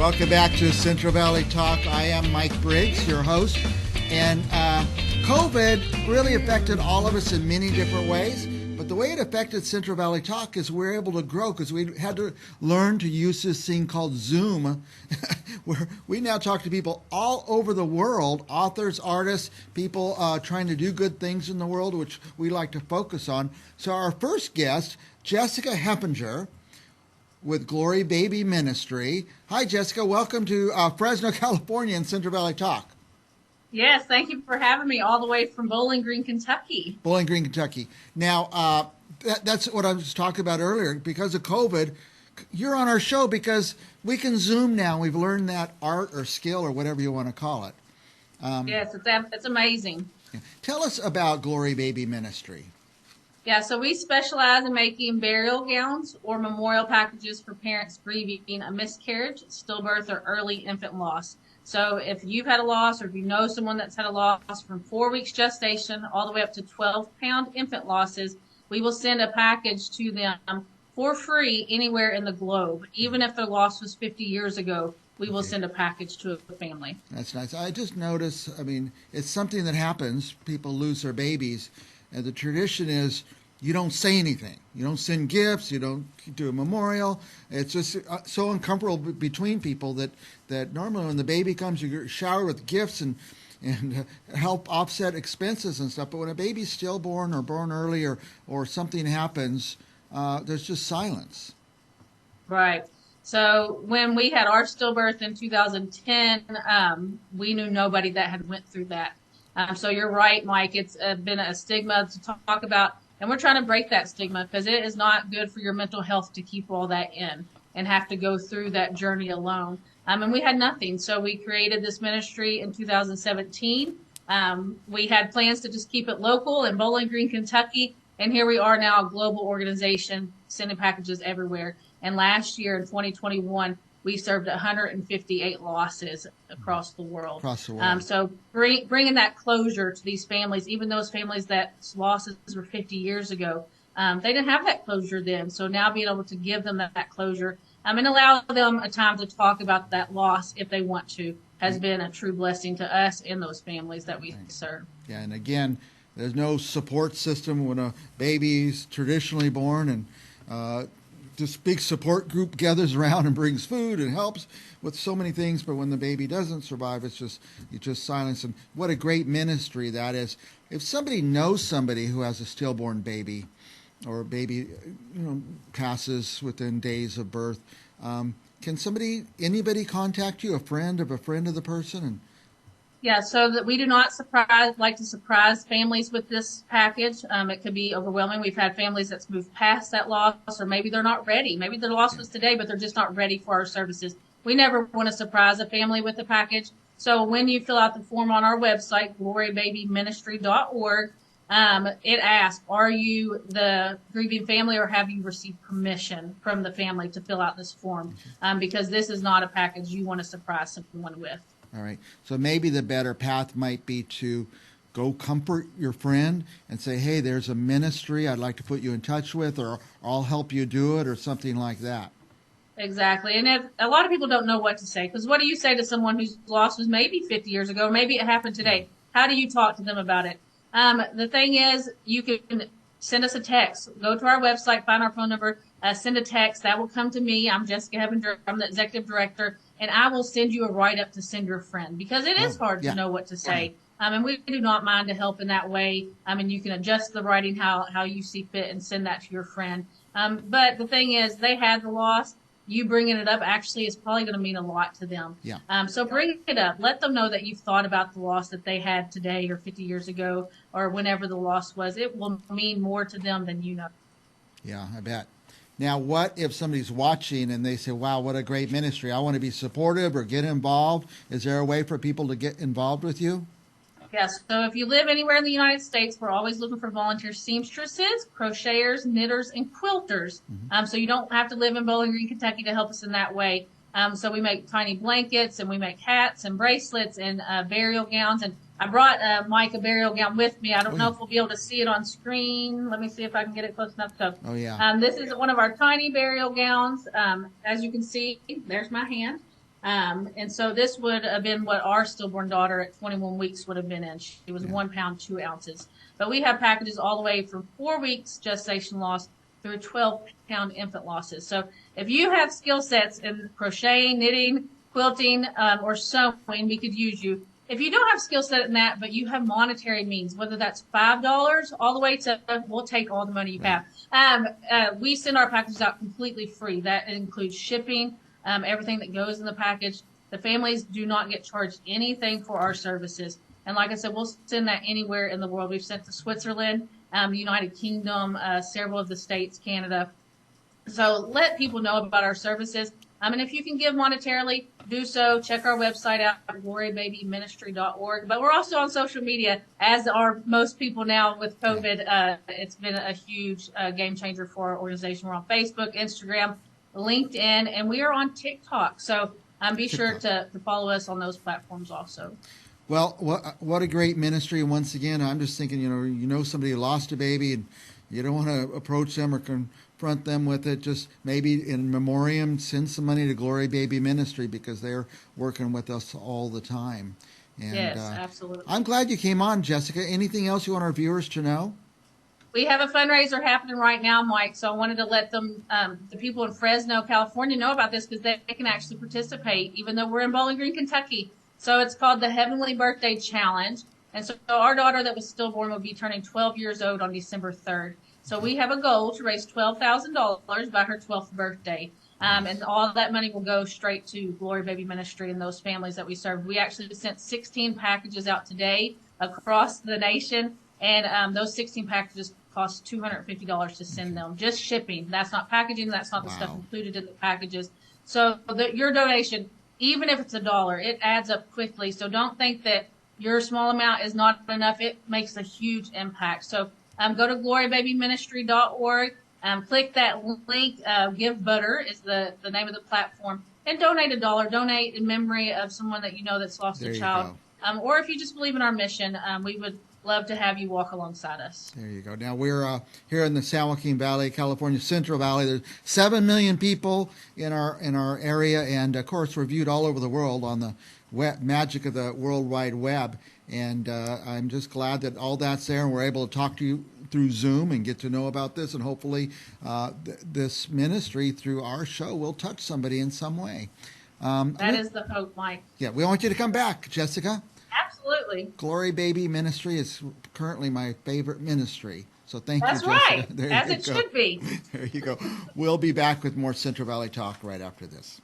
Welcome back to Central Valley Talk. I am Mike Briggs, your host. And COVID really affected all of us in many different ways. But the way it affected Central Valley Talk is we're able to grow because we had to learn to use this thing called Zoom, where we now talk to people all over the world, authors, artists, people trying to do good things in the world, which we like to focus on. So our first guest, Jessica Heffinger, with Glory Baby Ministry. Hi, Jessica. Welcome to Fresno, California and Central Valley Talk. Yes, thank you for having me all the way from Bowling Green, Kentucky. Bowling Green, Kentucky. Now, that's what I was talking about earlier. Because of COVID, you're on our show because we can Zoom now. We've learned that art or skill or whatever you want to call it. Yes, it's amazing. Tell us about Glory Baby Ministry. Yeah, so we specialize in making burial gowns or memorial packages for parents grieving a miscarriage, stillbirth, or early infant loss. So if you've had a loss or if you know someone that's had a loss from 4 weeks gestation all the way up to 12-pound infant losses, we will send a package to them for free anywhere in the globe. Even if their loss was 50 years ago, we will send a package to a family. That's nice. I just noticed, it's something that happens. People lose their babies. And the tradition is you don't say anything. You don't send gifts. You don't do a memorial. It's just so uncomfortable between people that normally when the baby comes, you shower with gifts and help offset expenses and stuff. But when a baby's stillborn or born early or something happens, there's just silence. Right. So when we had our stillbirth in 2010, we knew nobody that had went through that. So you're right, Mike. It's been a stigma to talk about, and we're trying to break that stigma because it is not good for your mental health to keep all that in and have to go through that journey alone. And we had nothing, so we created this ministry in 2017. We had plans to just keep it local in Bowling Green, Kentucky, and here we are now, a global organization sending packages everywhere. And last year in 2021, we served 158 losses across the world. So bringing that closure to these families, even those families that losses were 50 years ago, they didn't have that closure then. So now being able to give them that closure and allow them a time to talk about that loss if they want to has been a true blessing to us and those families that we serve. Yeah, and again, there's no support system when a baby's traditionally born, and this big support group gathers around and brings food and helps with so many things. But when the baby doesn't survive, it's just silence. And what a great ministry that is. If somebody knows somebody who has a stillborn baby, or a baby, passes within days of birth, can anybody contact you? A friend of the person? Yeah, so that we do not like to surprise families with this package. It could be overwhelming. We've had families that's moved past that loss, or maybe they're not ready. Maybe their loss was today, but they're just not ready for our services. We never want to surprise a family with a package. So when you fill out the form on our website, glorybabyministry.org, it asks, are you the grieving family or have you received permission from the family to fill out this form? Because this is not a package you want to surprise someone with. All right. So maybe the better path might be to go comfort your friend and say, hey, there's a ministry I'd like to put you in touch with, or I'll help you do it, or something like that. Exactly. And a lot of people don't know what to say, because what do you say to someone whose loss was maybe 50 years ago, maybe it happened today? How do you talk to them about it? The thing is, you can send us a text. Go to our website, find our phone number, send a text. That will come to me. I'm Jessica Heffinger. I'm the executive director. And I will send you a write-up to send your friend, because it is hard to know what to say. And we do not mind to help in that way. You can adjust the writing how you see fit and send that to your friend. But the thing is, they had the loss. You bringing it up actually is probably going to mean a lot to them. So bring it up. Let them know that you've thought about the loss that they had today or 50 years ago or whenever the loss was. It will mean more to them than you know. Yeah, I bet. Now, what if somebody's watching and they say, wow, what a great ministry. I want to be supportive or get involved. Is there a way for people to get involved with you? Yes. So if you live anywhere in the United States, we're always looking for volunteer seamstresses, crocheters, knitters, and quilters. So you don't have to live in Bowling Green, Kentucky to help us in that way. So we make tiny blankets, and we make hats and bracelets and burial gowns. And I brought Mike a burial gown with me. I don't know if we'll be able to see it on screen. Let me see if I can get it close enough to. Oh, yeah. This is one of our tiny burial gowns. As you can see, there's my hand. And so this would have been what our stillborn daughter at 21 weeks would have been in. She was 1 pound, 2 ounces. But we have packages all the way from 4 weeks gestation loss through 12-pound infant losses. So if you have skill sets in crocheting, knitting, quilting, or sewing, we could use you. If you don't have skill set in that, but you have monetary means, whether that's $5 all the way to, we'll take all the money you have. We send our packages out completely free. That includes shipping, everything that goes in the package. The families do not get charged anything for our services. And like I said, we'll send that anywhere in the world. We've sent to Switzerland, the United Kingdom, several of the states, Canada. So let people know about our services. And if you can give monetarily, do so. Check our website out at glorybabyministry.org. But we're also on social media, as are most people now with COVID. It's been a huge game changer for our organization. We're on Facebook, Instagram, LinkedIn, and we are on TikTok. So be sure to follow us on those platforms also. Well, what a great ministry. And once again, I'm just thinking, you know somebody who lost a baby and you don't want to approach them or confront them with it. Just maybe in memoriam, send some money to Glory Baby Ministry because they're working with us all the time. And, yes, absolutely. I'm glad you came on, Jessica. Anything else you want our viewers to know? We have a fundraiser happening right now, Mike, so I wanted to let them, the people in Fresno, California, know about this because they can actually participate, even though we're in Bowling Green, Kentucky. So it's called the Heavenly Birthday Challenge. And so our daughter that was stillborn will be turning 12 years old on December 3rd. So we have a goal to raise $12,000 by her 12th birthday. And all that money will go straight to Glory Baby Ministry and those families that we serve. We actually sent 16 packages out today across the nation. And those 16 packages cost $250 to send them. Just shipping. That's not packaging. That's not the stuff included in the packages. So your donation, even if it's $1, it adds up quickly. So don't think that your small amount is not enough. It makes a huge impact. So go to glorybabyministry.org. Click that link. Give Butter is the name of the platform. And donate $1. Donate in memory of someone that you know that's lost a child. Or if you just believe in our mission, we would love to have you walk alongside us. There you go. Now we're here in the San Joaquin Valley, California, Central Valley. There's 7 million people in our area, and of course we're viewed all over the world on the magic of the World Wide Web. And I'm just glad that all that's there, and we're able to talk to you through Zoom and get to know about this, and hopefully this ministry through our show will touch somebody in some way. That is the hope, Mike. Yeah, we want you to come back, Jessica. Absolutely. Glory Baby Ministry is currently my favorite ministry. So thank you, Jessica. That's right, as it should be. There you go. We'll be back with more Central Valley Talk right after this.